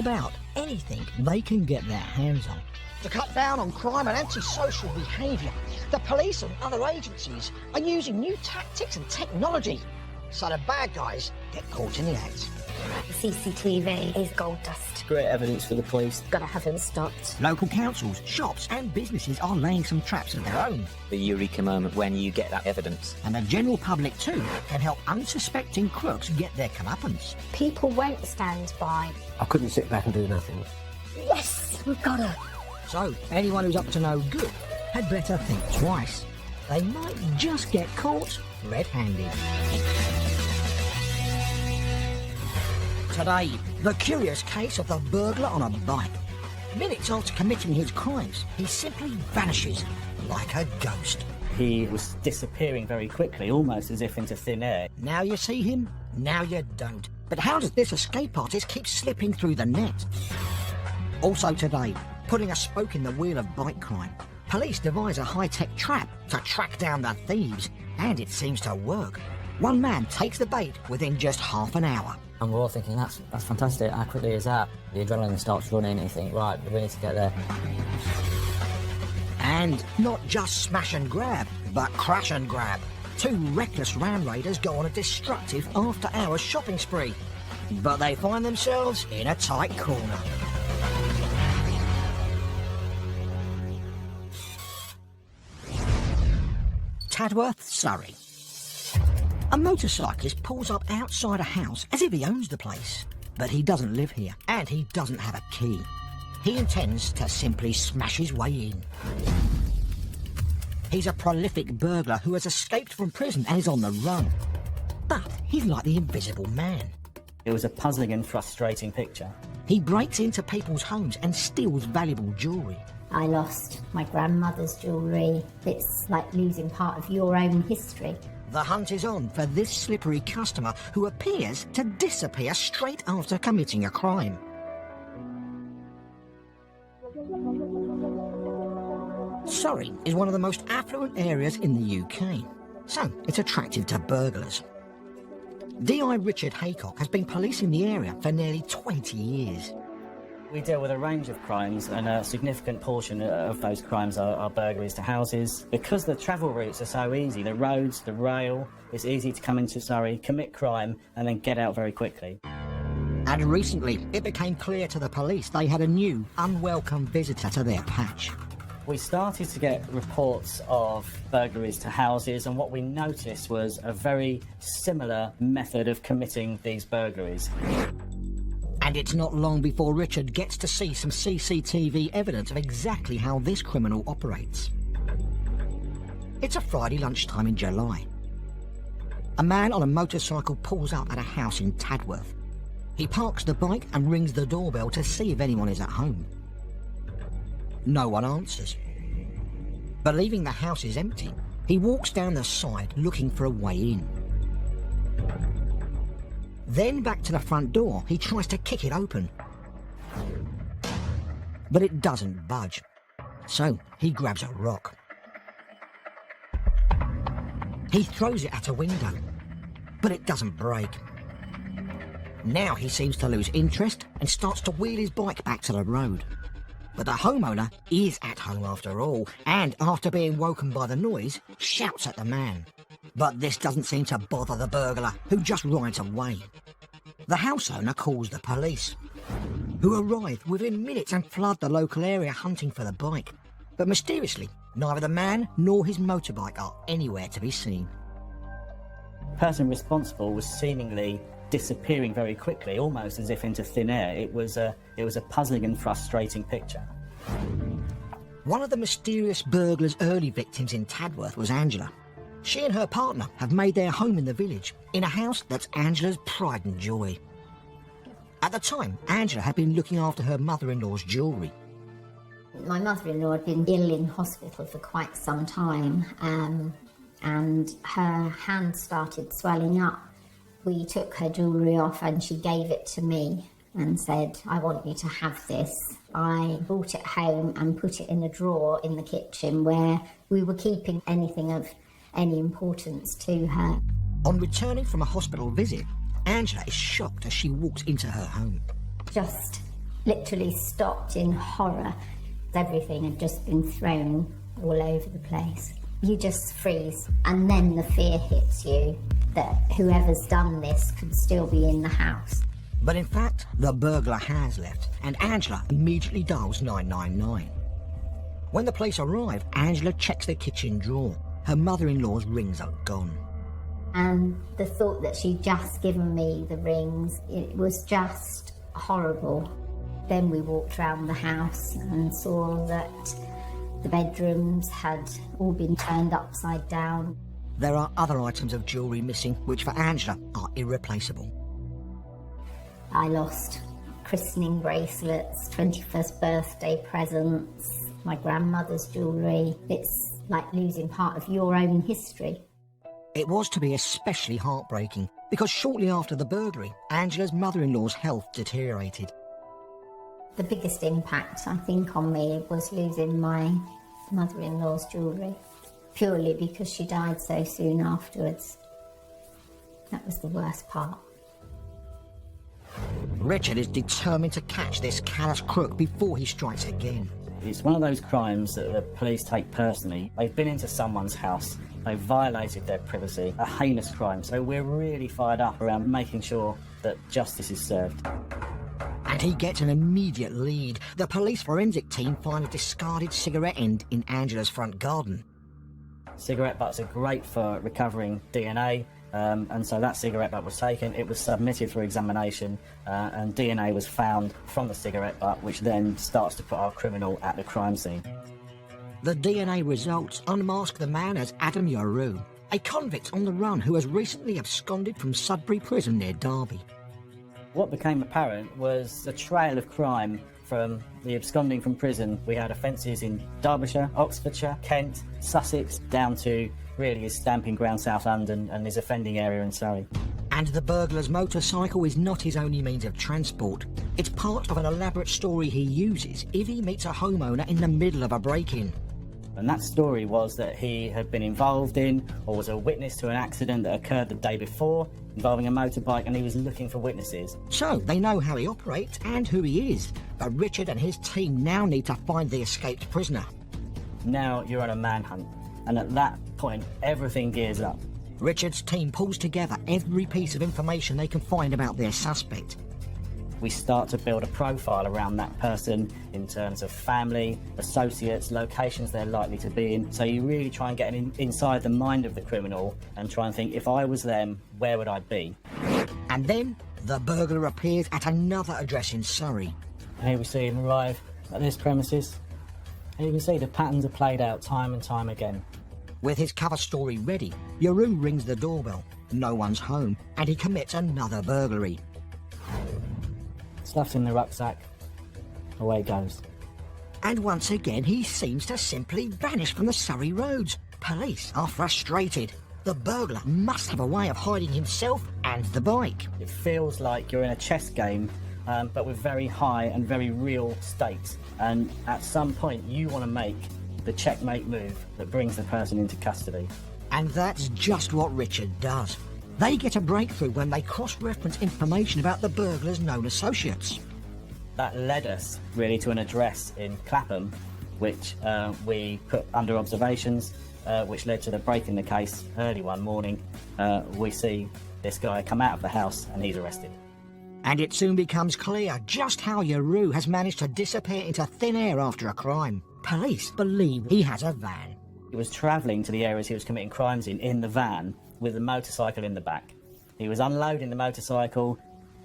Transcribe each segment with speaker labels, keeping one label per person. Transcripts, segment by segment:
Speaker 1: about anything they can get their hands on. To cut down on crime and antisocial behaviour, the police and other agencies are using new tactics and technology so the bad guys get caught in the act.
Speaker 2: The CCTV is gold dust.
Speaker 3: Great evidence for the police.
Speaker 2: Gotta have him stopped.
Speaker 1: Local councils, shops and businesses are laying some traps of their own.
Speaker 3: The eureka moment when you get that evidence.
Speaker 1: And the general public too can help unsuspecting crooks get their comeuppance.
Speaker 2: People won't stand by.
Speaker 4: I couldn't sit back and do nothing.
Speaker 2: Yes, we've got her.
Speaker 1: So, anyone who's up to no good had better think twice. They might just get caught red-handed. Today, the curious case of the burglar on a bike. Minutes after committing his crimes, he simply vanishes like a ghost.
Speaker 5: He was disappearing very quickly, almost as if into thin air.
Speaker 1: Now you see him, now you don't. But how does this escape artist keep slipping through the net? Also today, putting a spoke in the wheel of bike crime. Police devise a high-tech trap to track down the thieves, and it seems to work. One man takes the bait within just half an hour.
Speaker 6: And we're all thinking, that's fantastic, how quickly is that? The adrenaline starts running and you think, right, we need to get there.
Speaker 1: And not just smash and grab, but crash and grab. Two reckless ram raiders go on a destructive after-hours shopping spree. But they find themselves in a tight corner. Tadworth, Surrey. A motorcyclist pulls up outside a house as if he owns the place. But he doesn't live here, and he doesn't have a key. He intends to simply smash his way in. He's a prolific burglar who has escaped from prison and is on the run. But he's like the Invisible Man.
Speaker 5: It was a puzzling and frustrating picture.
Speaker 1: He breaks into people's homes and steals valuable jewellery.
Speaker 2: I lost my grandmother's jewellery. It's like losing part of your own history.
Speaker 1: The hunt is on for this slippery customer who appears to disappear straight after committing a crime. Surrey is one of the most affluent areas in the UK, so it's attractive to burglars. D.I. Richard Haycock has been policing the area for nearly 20 years.
Speaker 5: We deal with a range of crimes, and a significant portion of those crimes are burglaries to houses. Because the travel routes are so easy, the roads, the rail, it's easy to come into Surrey, commit crime, and then get out very quickly.
Speaker 1: And recently, it became clear to the police they had a new, unwelcome visitor to their patch.
Speaker 5: We started to get reports of burglaries to houses, and what we noticed was a very similar method of committing these burglaries.
Speaker 1: And it's not long before Richard gets to see some CCTV evidence of exactly how this criminal operates. It's a Friday lunchtime in July. A man on a motorcycle pulls up at a house in Tadworth. He parks the bike and rings the doorbell to see if anyone is at home. No one answers. Believing the house is empty, he walks down the side looking for a way in. Then back to the front door, he tries to kick it open. But it doesn't budge. So he grabs a rock. He throws it at a window, but it doesn't break. Now he seems to lose interest and starts to wheel his bike back to the road. But the homeowner is at home after all, and after being woken by the noise, shouts at the man. But this doesn't seem to bother the burglar, who just rides away. The house owner calls the police, who arrive within minutes and flood the local area hunting for the bike. But mysteriously, neither the man nor his motorbike are anywhere to be seen.
Speaker 5: The person responsible was seemingly disappearing very quickly, almost as if into thin air. It was a puzzling and frustrating picture.
Speaker 1: One of the mysterious burglar's early victims in Tadworth was Angela. She and her partner have made their home in the village, in a house that's Angela's pride and joy. At the time, Angela had been looking after her mother-in-law's jewellery.
Speaker 2: My mother-in-law had been ill in hospital for quite some time, and her hand started swelling up. We took her jewellery off and she gave it to me and said, I want you to have this. I brought it home and put it in a drawer in the kitchen where we were keeping anything of any importance to her.
Speaker 1: On returning from a hospital visit, Angela is shocked as she walks into her home.
Speaker 2: Just literally stopped in horror. Everything had just been thrown all over the place. You just freeze, and then the fear hits you that whoever's done this could still be in the house.
Speaker 1: But in fact, the burglar has left, and Angela immediately dials 999. When the police arrive, Angela checks the kitchen drawer. Her mother-in-law's rings are gone.
Speaker 2: And the thought that she'd just given me the rings, it was just horrible. Then we walked around the house and saw that the bedrooms had all been turned upside down.
Speaker 1: There are other items of jewellery missing, which for Angela are irreplaceable.
Speaker 2: I lost christening bracelets, 21st birthday presents, my grandmother's jewellery. It's like losing part of your own history.
Speaker 1: It was to be especially heartbreaking, because shortly after the burglary, Angela's mother-in-law's health deteriorated.
Speaker 2: The biggest impact, I think, on me was losing my mother-in-law's jewellery, purely because she died so soon afterwards. That was the worst part.
Speaker 1: Richard is determined to catch this callous crook before he strikes again.
Speaker 5: It's one of those crimes that the police take personally. They've been into someone's house, they've violated their privacy, a heinous crime. So we're really fired up around making sure that justice is served.
Speaker 1: And he gets an immediate lead. The police forensic team find a discarded cigarette end in Angela's front garden.
Speaker 5: Cigarette butts are great for recovering DNA, and so that cigarette butt was taken, it was submitted for examination, and DNA was found from the cigarette butt, which then starts to put our criminal at the crime scene.
Speaker 1: The DNA results unmask the man as Adam Yaru, a convict on the run who has recently absconded from Sudbury Prison near Derby.
Speaker 5: What became apparent was a trail of crime from the absconding from prison. We had offences in Derbyshire, Oxfordshire, Kent, Sussex, down to really his stamping ground South London and his offending area in Surrey.
Speaker 1: And the burglar's motorcycle is not his only means of transport. It's part of an elaborate story he uses if he meets a homeowner in the middle of a break-in.
Speaker 5: And that story was that he had been involved in or was a witness to an accident that occurred the day before involving a motorbike, and he was looking for witnesses.
Speaker 1: So they know how he operates and who he is. But Richard and his team now need to find the escaped prisoner.
Speaker 5: Now you're on a manhunt, and at that point everything gears up.
Speaker 1: Richard's team pulls together every piece of information they can find about their suspect.
Speaker 5: We start to build a profile around that person in terms of family, associates, locations they're likely to be in. So you really try and get inside the mind of the criminal and try and think, if I was them, where would I be?
Speaker 1: And then the burglar appears at another address in Surrey.
Speaker 5: Here we see him arrive at this premises. And you can see the patterns are played out time and time again.
Speaker 1: With his cover story ready, Yaru rings the doorbell. No one's home, and he commits another burglary.
Speaker 5: Stuff's in the rucksack, away it goes.
Speaker 1: And once again, he seems to simply vanish from the Surrey roads. Police are frustrated. The burglar must have a way of hiding himself and the bike.
Speaker 5: It feels like you're in a chess game, but with very high and very real stakes. And at some point, you want to make the checkmate move that brings the person into custody.
Speaker 1: And that's just what Richard does. They get a breakthrough when they cross-reference information about the burglar's known associates.
Speaker 5: That led us really to an address in Clapham, which we put under observations, which led to the break in the case early one morning. We see this guy come out of the house and he's arrested.
Speaker 1: And it soon becomes clear just how Yaru has managed to disappear into thin air after a crime. Police believe he has a van.
Speaker 5: He was travelling to the areas he was committing crimes in the van, with the motorcycle in the back. He was unloading the motorcycle,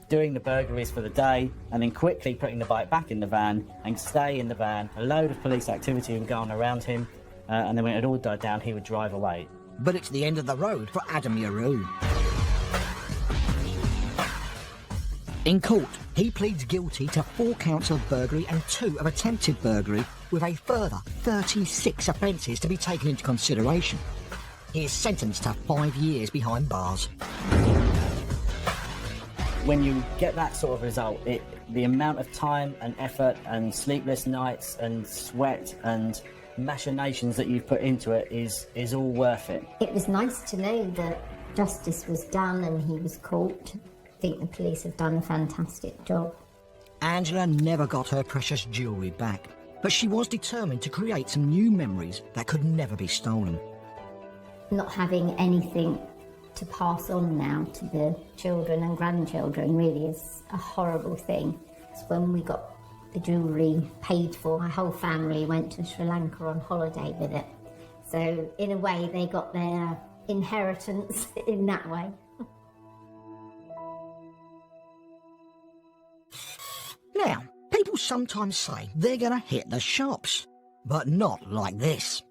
Speaker 5: doing the burglaries for the day, and then quickly putting the bike back in the van and stay in the van. A load of police activity would go on around him, and then when it had all died down, he would drive away.
Speaker 1: But it's the end of the road for Adam Yaru. In court, he pleads guilty to 4 counts of burglary and 2 of attempted burglary, with a further 36 offences to be taken into consideration. He is sentenced to 5 years behind bars.
Speaker 5: When you get that sort of result, the amount of time and effort and sleepless nights and sweat and machinations that you've put into it is all worth it.
Speaker 2: It was nice to know that justice was done and he was caught. I think the police have done a fantastic job.
Speaker 1: Angela never got her precious jewellery back, but she was determined to create some new memories that could never be stolen.
Speaker 2: Not having anything to pass on now to the children and grandchildren really is a horrible thing. So when we got the jewellery paid for, my whole family went to Sri Lanka on holiday with it. So in a way they got their inheritance in that way.
Speaker 1: Now, people sometimes say they're going to hit the shops, but not like this.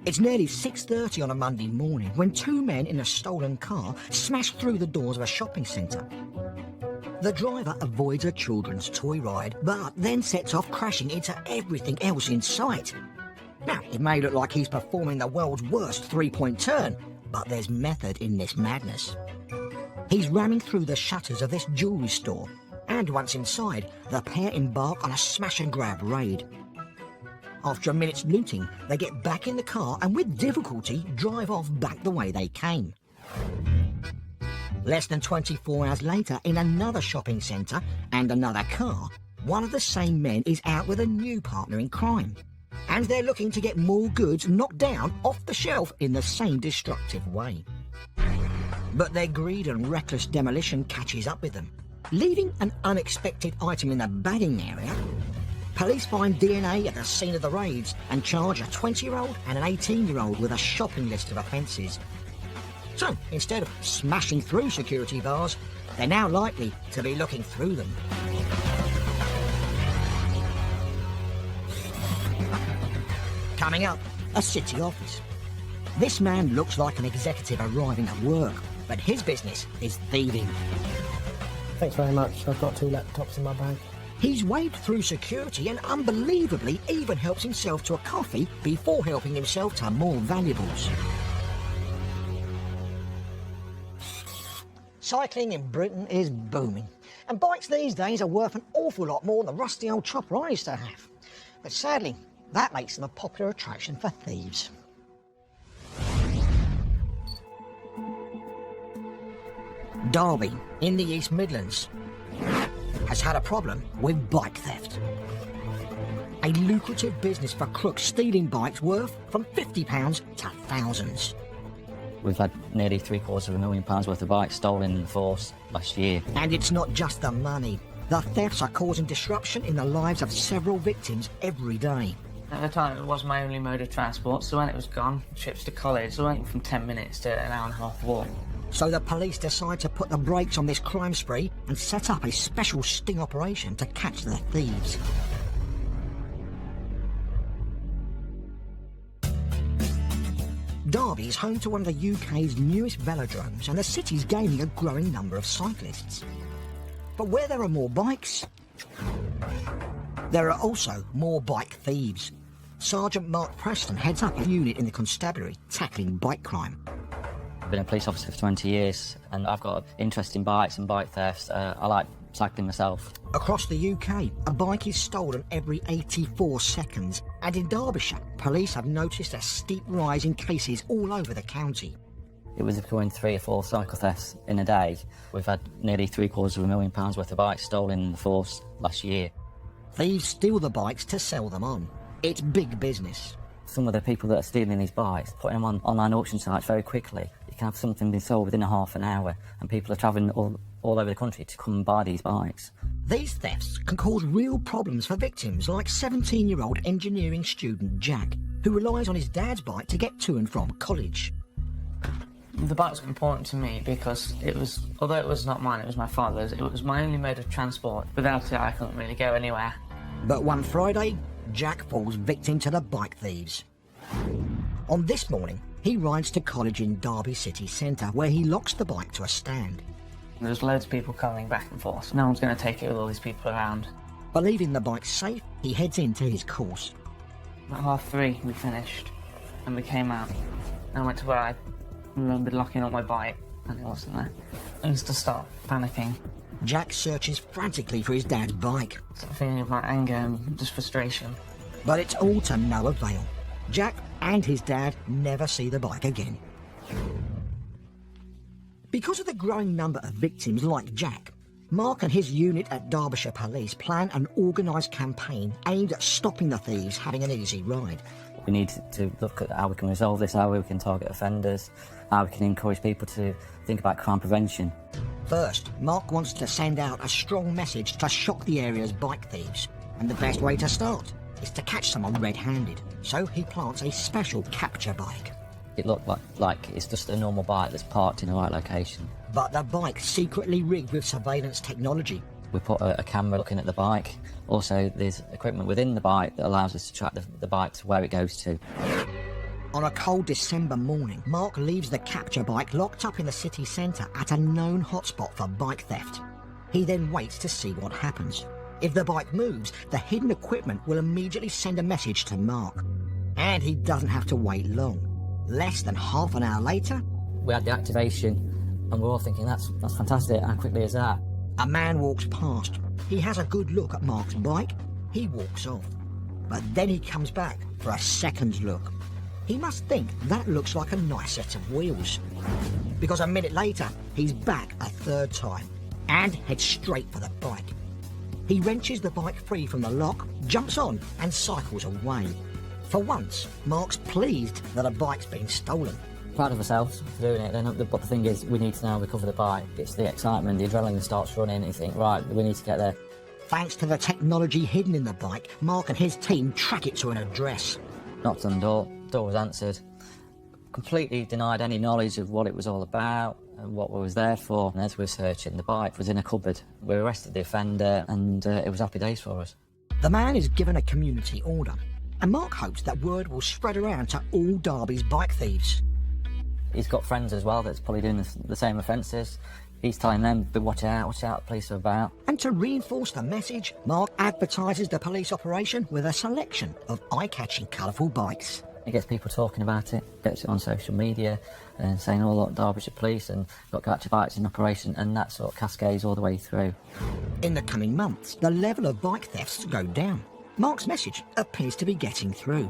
Speaker 1: It's nearly 6:30 on a Monday morning when two men in a stolen car smash through the doors of a shopping centre. The driver avoids a children's toy ride, but then sets off crashing into everything else in sight. Now, it may look like he's performing the world's worst three-point turn, but there's method in this madness. He's ramming through the shutters of this jewellery store, and once inside, the pair embark on a smash-and-grab raid. After a minute's looting, they get back in the car and with difficulty drive off back the way they came. Less than 24 hours later, in another shopping centre and another car, one of the same men is out with a new partner in crime. And they're looking to get more goods knocked down off the shelf in the same destructive way. But their greed and reckless demolition catches up with them. Leaving an unexpected item in the bagging area, police find DNA at the scene of the raids and charge a 20-year-old and an 18-year-old with a shopping list of offences. So, instead of smashing through security bars, they're now likely to be looking through them. Coming up, a city office. This man looks like an executive arriving at work, but his business is thieving.
Speaker 4: Thanks very much. I've got 2 laptops in my bag.
Speaker 1: He's waved through security and unbelievably even helps himself to a coffee before helping himself to more valuables. Cycling in Britain is booming, and bikes these days are worth an awful lot more than the rusty old chopper I used to have. But sadly, that makes them a popular attraction for thieves. Derby, in the East Midlands, has had a problem with bike theft. A lucrative business for crooks stealing bikes worth from £50 to thousands.
Speaker 6: We've had nearly £750,000 worth of bikes stolen in the force last year.
Speaker 1: And it's not just the money. The thefts are causing disruption in the lives of several victims every day.
Speaker 7: At the time, it was my only mode of transport, so when it was gone, trips to college went from 10 minutes to an hour and a half walk.
Speaker 1: So the police decide to put the brakes on this crime spree and set up a special sting operation to catch the thieves. Derby is home to one of the UK's newest velodromes, and the city's gaining a growing number of cyclists. But where there are more bikes, there are also more bike thieves. Sergeant Mark Preston heads up a unit in the constabulary tackling bike crime.
Speaker 6: I've been a police officer for 20 years and I've got an interest in bikes and bike thefts. I like cycling myself.
Speaker 1: Across the UK, a bike is stolen every 84 seconds, and in Derbyshire, police have noticed a steep rise in cases all over the county.
Speaker 6: It was becoming 3 or 4 cycle thefts in a day. We've had nearly £750,000 worth of bikes stolen in the force last year.
Speaker 1: Thieves steal the bikes to sell them on. It's big business.
Speaker 6: Some of the people that are stealing these bikes, putting them on online auction sites very quickly. You can have something being sold within a half an hour, and people are travelling all over the country to come and buy these bikes.
Speaker 1: These thefts can cause real problems for victims like 17-year-old engineering student Jack, who relies on his dad's bike to get to and from college.
Speaker 7: The bike was important to me because it was, although it was not mine, it was my father's, it was my only mode of transport. Without it, I couldn't really go anywhere.
Speaker 1: But one Friday, Jack falls victim to the bike thieves. On this morning, he rides to college in Derby city centre, where he locks the bike to a stand.
Speaker 7: There's loads of people coming back and forth. No one's going to take it with all these people around.
Speaker 1: Believing the bike safe, he heads into his course.
Speaker 7: At 3:30 we finished, and we came out. And I went to where I remembered locking up my bike, and it wasn't there. I used to start panicking.
Speaker 1: Jack searches frantically for his dad's bike.
Speaker 7: It's a feeling of like anger and just frustration.
Speaker 1: But it's all to no avail. Jack and his dad never see the bike again. Because of the growing number of victims like Jack, Mark and his unit at Derbyshire Police plan an organised campaign aimed at stopping the thieves having an easy ride.
Speaker 6: We need to look at how we can resolve this, how we can target offenders, how we can encourage people to think about crime prevention.
Speaker 1: First, Mark wants to send out a strong message to shock the area's bike thieves. And the best way to start is to catch someone red-handed. So he plants a special capture bike.
Speaker 6: It looked like it's just a normal bike that's parked in the right location.
Speaker 1: But the bike's secretly rigged with surveillance technology.
Speaker 6: We put a camera looking at the bike. Also, there's equipment within the bike that allows us to track the bike to where it goes to.
Speaker 1: On a cold December morning, Mark leaves the capture bike locked up in the city centre at a known hotspot for bike theft. He then waits to see what happens. If the bike moves, the hidden equipment will immediately send a message to Mark. And he doesn't have to wait long. Less than half an hour later,
Speaker 6: We had the activation, and we're all thinking, that's fantastic, how quickly is that?
Speaker 1: a man walks past. He has a good look at Mark's bike. He walks off. But then he comes back for a second look. He must think that looks like a nice set of wheels. Because a minute later, he's back a third time and heads straight for the bike. He wrenches the bike free from the lock, jumps on and cycles away. For once, Mark's pleased that a bike's been stolen.
Speaker 6: Proud of ourselves for doing it, but the thing is, we need to now recover the bike. It's the excitement, the adrenaline starts running, and you think, right, we need to get there.
Speaker 1: Thanks to the technology hidden in the bike, Mark and his team track it to an address.
Speaker 6: Knocked on the door was answered. Completely denied any knowledge of what it was all about and what we was there for. And as we were searching, the bike was in a cupboard. We arrested the offender, and it was happy days for us.
Speaker 1: The man is given a community order, and Mark hopes that word will spread around to all Derby's bike thieves.
Speaker 6: He's got friends as well that's probably doing the same offences. He's telling them, watch out, the police are about.
Speaker 1: And to reinforce the message, Mark advertises the police operation with a selection of eye-catching colourful bikes.
Speaker 6: It gets people talking about it, gets it on social media and saying, oh look, Derbyshire Police and got capture bikes in operation, and that sort of cascades all the way through.
Speaker 1: In the coming months, the level of bike thefts go down. Mark's message appears to be getting through.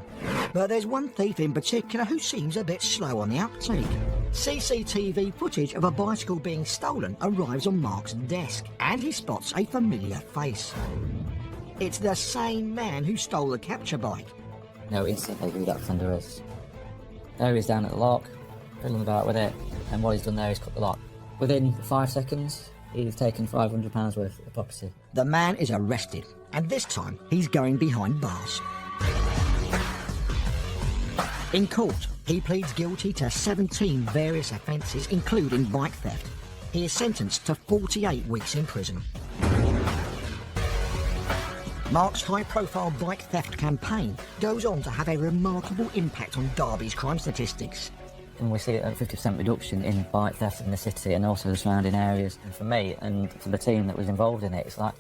Speaker 1: But there's one thief in particular who seems a bit slow on the uptake. CCTV footage of a bicycle being stolen arrives on Mark's desk, and he spots a familiar face. It's the same man who stole the capture bike.
Speaker 6: No, instantly knew that offender is. There he is down at the lock, fiddling about with it, and what he's done there is cut the lock. Within 5 seconds, he's taken £500 worth of property.
Speaker 1: The man is arrested, and this time he's going behind bars. In court, he pleads guilty to 17 various offences, including bike theft. He is sentenced to 48 weeks in prison. Mark's high-profile bike theft campaign goes on to have a remarkable impact on Derby's crime statistics.
Speaker 6: And we see a 50% reduction in bike theft in the city and also the surrounding areas. And for me and for the team that was involved in it, it's like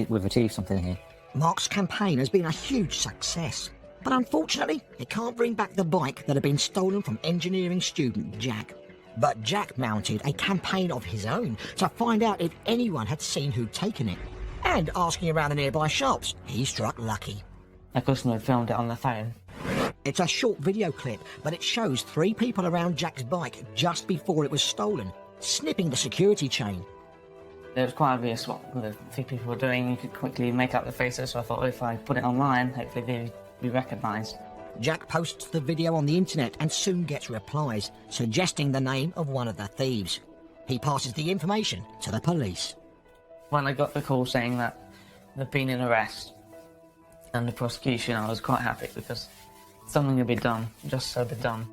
Speaker 6: we've achieved something here.
Speaker 1: Mark's campaign has been a huge success, but unfortunately, it can't bring back the bike that had been stolen from engineering student Jack. But Jack mounted a campaign of his own to find out if anyone had seen who'd taken it. And asking around the nearby shops, he struck lucky.
Speaker 7: A customer filmed it on the phone.
Speaker 1: It's a short video clip, but it shows 3 people around Jack's bike just before it was stolen, snipping the security chain.
Speaker 7: It was quite obvious what the 3 people were doing. You could quickly make out the faces, so I thought, if I put it online, hopefully they'd be recognised.
Speaker 1: Jack posts the video on the internet and soon gets replies, suggesting the name of one of the thieves. He passes the information to the police.
Speaker 7: When I got the call saying that there'd been an arrest and the prosecution, I was quite happy because something had been done, just so be done.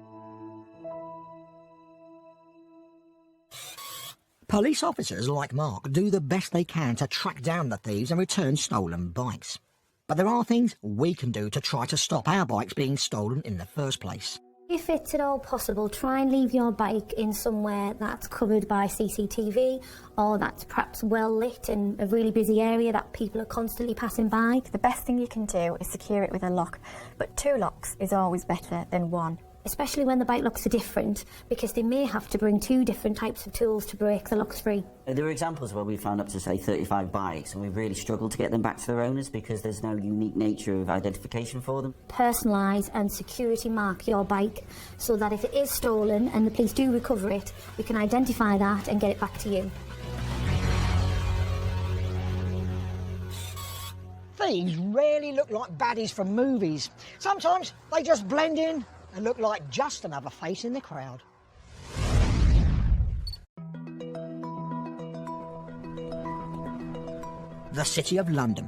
Speaker 1: Police officers like Mark do the best they can to track down the thieves and return stolen bikes. But there are things we can do to try to stop our bikes being stolen in the first place.
Speaker 8: If it's at all possible, try and leave your bike in somewhere that's covered by CCTV or that's perhaps well lit in a really busy area that people are constantly passing by.
Speaker 9: The best thing you can do is secure it with a lock, but 2 locks is always better than 1.
Speaker 8: especially when the bike locks are different, because they may have to bring 2 different types of tools to break the locks free.
Speaker 9: There were examples where we found up to, say, 35 bikes, and we really struggled to get them back to their owners because there's no unique nature of identification for them.
Speaker 8: Personalise and security mark your bike so that if it is stolen and the police do recover it, we can identify that and get it back to you.
Speaker 1: Thieves rarely look like baddies from movies. Sometimes they just blend in and look like just another face in the crowd. The City of London.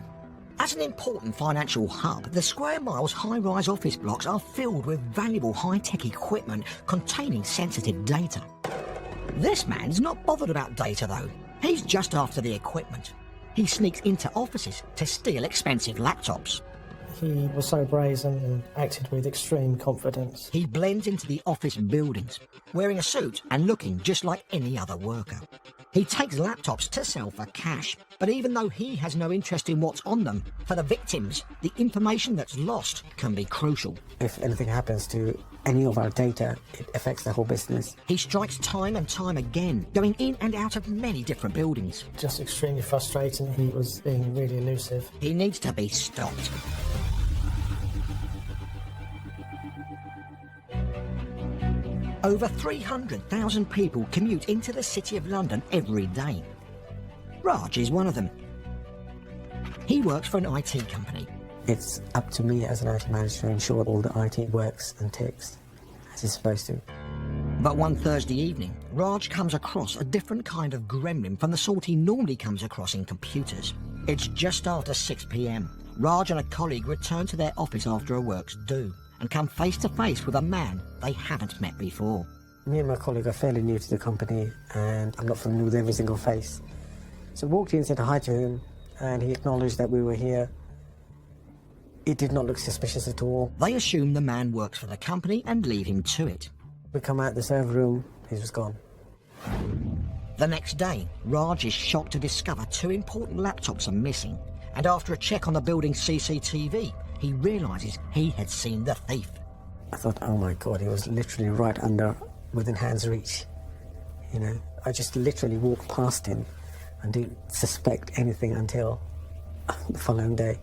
Speaker 1: As an important financial hub, the square miles high-rise office blocks are filled with valuable high-tech equipment containing sensitive data. This man's not bothered about data, though. He's just after the equipment. He sneaks into offices to steal expensive laptops.
Speaker 4: He was so brazen and acted with extreme confidence.
Speaker 1: He blends into the office buildings, wearing a suit and looking just like any other worker. He takes laptops to sell for cash, but even though he has no interest in what's on them, for the victims, the information that's lost can be crucial.
Speaker 10: If anything happens to any of our data, it affects the whole business.
Speaker 1: He strikes time and time again, going in and out of many different buildings.
Speaker 4: Just extremely frustrating. He was being really elusive.
Speaker 1: He needs to be stopped. Over 300,000 people commute into the City of London every day. Raj is one of them. He works for an IT company.
Speaker 10: It's up to me as an IT manager to ensure all the IT works and ticks as it's supposed to.
Speaker 1: But one Thursday evening, Raj comes across a different kind of gremlin from the sort he normally comes across in computers. It's just after 6 p.m. Raj and a colleague return to their office after a work's due and come face to face with a man they haven't met before.
Speaker 10: Me and my colleague are fairly new to the company and I'm not familiar with every single face. So I walked in, said hi to him, and he acknowledged that we were here. It did not look suspicious at all.
Speaker 1: They assume the man works for the company and leave him to it.
Speaker 10: We come out the server room, he was gone.
Speaker 1: The next day, Raj is shocked to discover 2 important laptops are missing, and after a check on the building's CCTV, he realises he had seen the thief.
Speaker 10: I thought, oh my God, he was literally right under, within hand's reach. You know, I just literally walked past him and didn't suspect anything until the following day.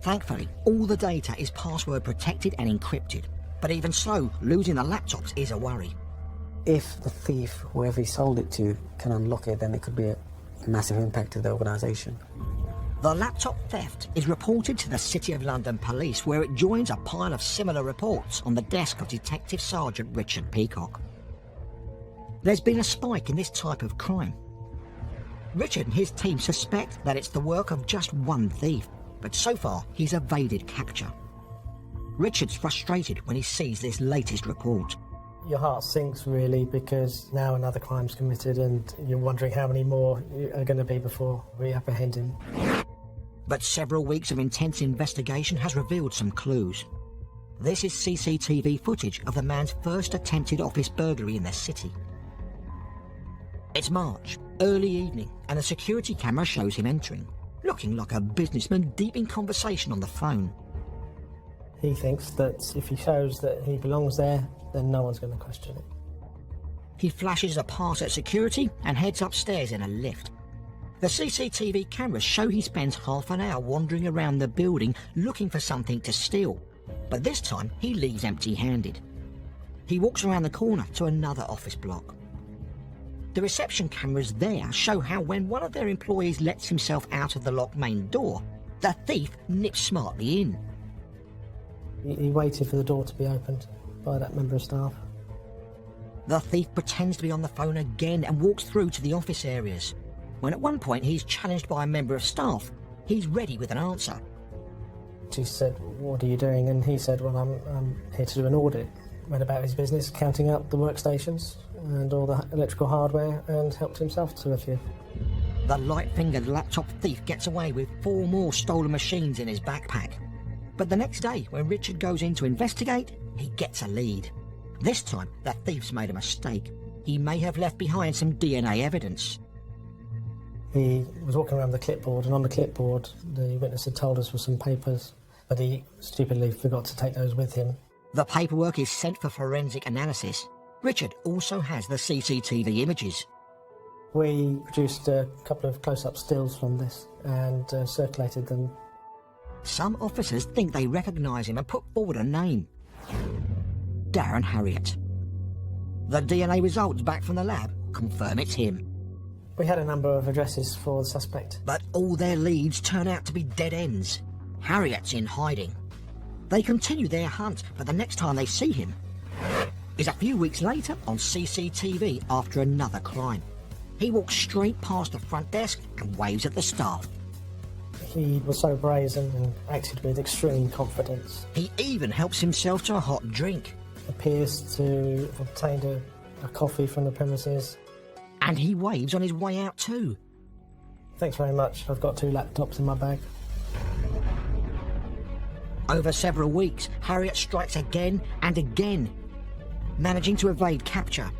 Speaker 1: Thankfully, all the data is password protected and encrypted, but even so, losing the laptops is a worry.
Speaker 10: If the thief, whoever he sold it to, can unlock it, then it could be a massive impact to the organisation.
Speaker 1: The laptop theft is reported to the City of London Police, where it joins a pile of similar reports on the desk of Detective Sergeant Richard Peacock. There's been a spike in this type of crime. Richard and his team suspect that it's the work of just one thief, but so far he's evaded capture. Richard's frustrated when he sees this latest report.
Speaker 4: Your heart sinks really, because now another crime's committed and you're wondering how many more are going to be before we apprehend him.
Speaker 1: But several weeks of intense investigation has revealed some clues. This is CCTV footage of the man's first attempted office burglary in the city. It's March, early evening, and a security camera shows him entering, looking like a businessman deep in conversation on the phone.
Speaker 4: He thinks that if he shows that he belongs there, then no one's going to question it.
Speaker 1: He flashes a pass at security and heads upstairs in a lift. The CCTV cameras show he spends half an hour wandering around the building looking for something to steal, but this time he leaves empty-handed. He walks around the corner to another office block. The reception cameras there show how when one of their employees lets himself out of the locked main door, the thief nips smartly in.
Speaker 4: He waited for the door to be opened by that member of staff.
Speaker 1: The thief pretends to be on the phone again and walks through to the office areas. When at one point he's challenged by a member of staff, he's ready with an answer.
Speaker 4: She said, "What are you doing?" And he said, "Well, I'm here to do an audit." Went about his business, counting up the workstations and all the electrical hardware, and helped himself to a few.
Speaker 1: The light-fingered laptop thief gets away with 4 more stolen machines in his backpack. But the next day, when Richard goes in to investigate, he gets a lead. This time, the thief's made a mistake. He may have left behind some DNA evidence.
Speaker 4: He was walking around with a clipboard, and on the clipboard, the witness had told us were some papers, but he stupidly forgot to take those with him.
Speaker 1: The paperwork is sent for forensic analysis. Richard also has the CCTV images.
Speaker 4: We produced a couple of close-up stills from this and circulated them.
Speaker 1: Some officers think they recognise him and put forward a name. Darren Harriott. The DNA results back from the lab confirm it's him.
Speaker 4: We had a number of addresses for the suspect.
Speaker 1: But all their leads turn out to be dead ends. Harriott's in hiding. They continue their hunt, but the next time they see him is a few weeks later on CCTV after another crime. He walks straight past the front desk and waves at the staff.
Speaker 4: He was so brazen and acted with extreme confidence.
Speaker 1: He even helps himself to a hot drink.
Speaker 4: Appears to have obtained a coffee from the premises.
Speaker 1: And he waves on his way out too.
Speaker 4: Thanks very much. I've got 2 laptops in my bag.
Speaker 1: Over several weeks, Harriott strikes again and again, managing to evade capture.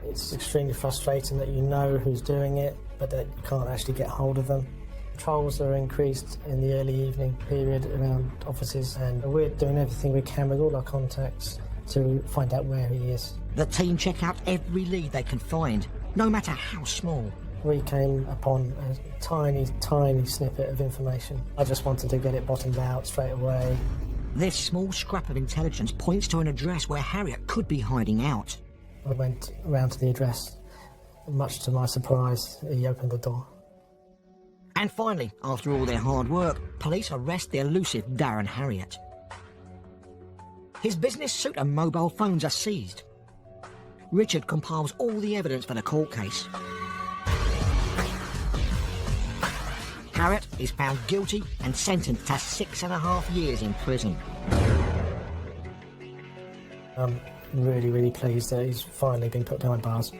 Speaker 4: It's extremely frustrating that you know who's doing it, but that you can't actually get hold of them. Patrols are increased in the early evening period around offices, and we're doing everything we can with all our contacts to find out where he is.
Speaker 1: The team check out every lead they can find, no matter how small.
Speaker 4: We came upon a tiny, tiny snippet of information. I just wanted to get it bottomed out straight away.
Speaker 1: This small scrap of intelligence points to an address where Harriott could be hiding out.
Speaker 4: I went round to the address. Much to my surprise, he opened the door.
Speaker 1: And finally, after all their hard work, police arrest the elusive Darren Harriott. His business suit and mobile phones are seized. Richard compiles all the evidence for the court case. Harriott is found guilty and sentenced to 6.5 years in prison.
Speaker 4: I'm really, really pleased that he's finally been put behind bars.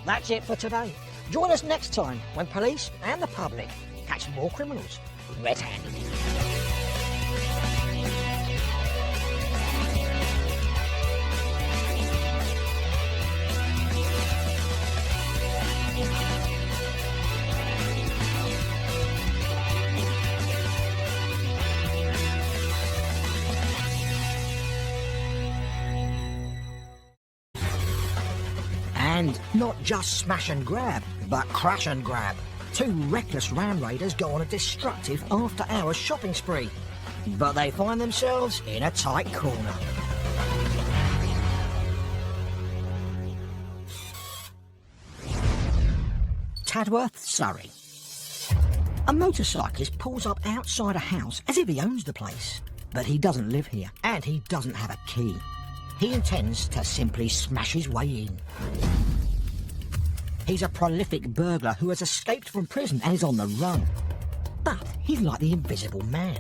Speaker 1: That's it for today. Join us next time when police and the public catch more criminals red-handed. And not just smash and grab, but crash and grab. 2 reckless ram raiders go on a destructive after-hours shopping spree. But they find themselves in a tight corner. Tadworth, Surrey. A motorcyclist pulls up outside a house as if he owns the place. But he doesn't live here, and he doesn't have a key. He intends to simply smash his way in. He's a prolific burglar who has escaped from prison and is on the run. But he's like the invisible man.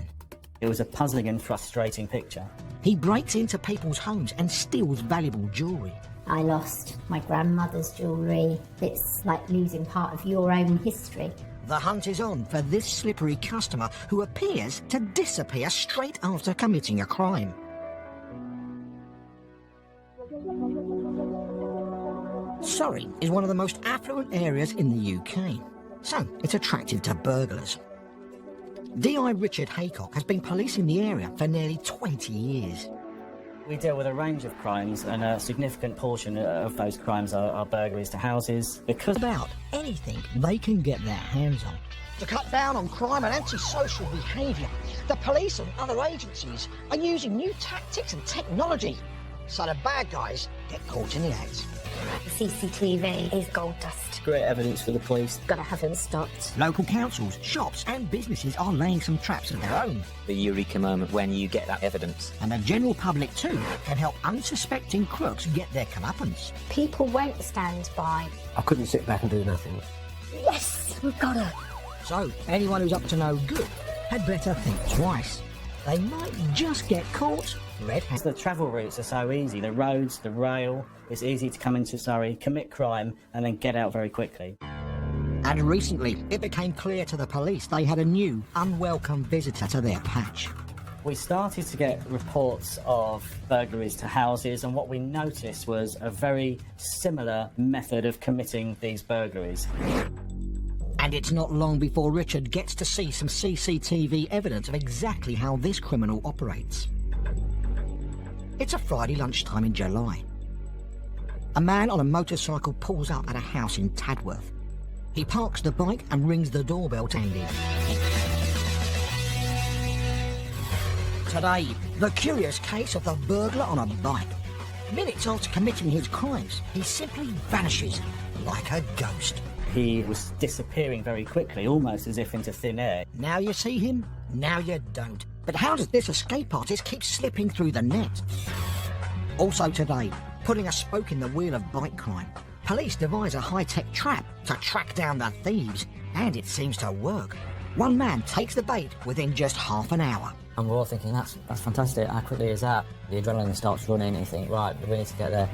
Speaker 5: It was a puzzling and frustrating picture.
Speaker 1: He breaks into people's homes and steals valuable jewellery.
Speaker 2: I lost my grandmother's jewellery. It's like losing part of your own history.
Speaker 1: The hunt is on for this slippery customer who appears to disappear straight after committing a crime. Surrey is one of the most affluent areas in the UK, so it's attractive to burglars. D.I. Richard Haycock has been policing the area for nearly 20 years.
Speaker 5: We deal with a range of crimes, and a significant portion of those crimes are burglaries to houses, because
Speaker 1: about anything they can get their hands on. To cut down on crime and antisocial behaviour, the police and other agencies are using new tactics and technology, so the bad guys get caught in the act.
Speaker 8: The CCTV is gold dust.
Speaker 3: Great evidence for the police.
Speaker 8: Gotta have him stopped.
Speaker 1: Local councils, shops and businesses are laying some traps of their own.
Speaker 3: The eureka moment when you get that evidence.
Speaker 1: And the general public too can help unsuspecting crooks get their comeuppance.
Speaker 8: People won't stand by.
Speaker 10: I couldn't sit back and do nothing.
Speaker 8: Yes, we've got her.
Speaker 1: So, anyone who's up to no good had better think twice. They might just get caught red-handed.
Speaker 5: the travel routes are so easy. The roads, the rail, it's easy to come into Surrey, commit crime, and then get out very quickly.
Speaker 1: And recently, it became clear to the police they had a new, unwelcome visitor to their patch.
Speaker 5: We started to get reports of burglaries to houses, and what we noticed was a very similar method of committing these burglaries.
Speaker 1: And it's not long before Richard gets to see some CCTV evidence of exactly how this criminal operates. It's a Friday lunchtime in July. A man on a motorcycle pulls up at a house in Tadworth. He parks the bike and rings the doorbell to Andy. Today, the curious case of the burglar on a bike. Minutes after committing his crimes, he simply vanishes like a ghost.
Speaker 5: He was disappearing very quickly, almost as if into thin air.
Speaker 1: Now you see him, now you don't. But how does this escape artist keep slipping through the net? Also today, putting a spoke in the wheel of bike crime. Police devise a high-tech trap to track down the thieves, and it seems to work. One man takes the bait within just half an hour.
Speaker 6: And we're all thinking, that's fantastic. How quickly is that? The adrenaline starts running and you think, right, we need to get there.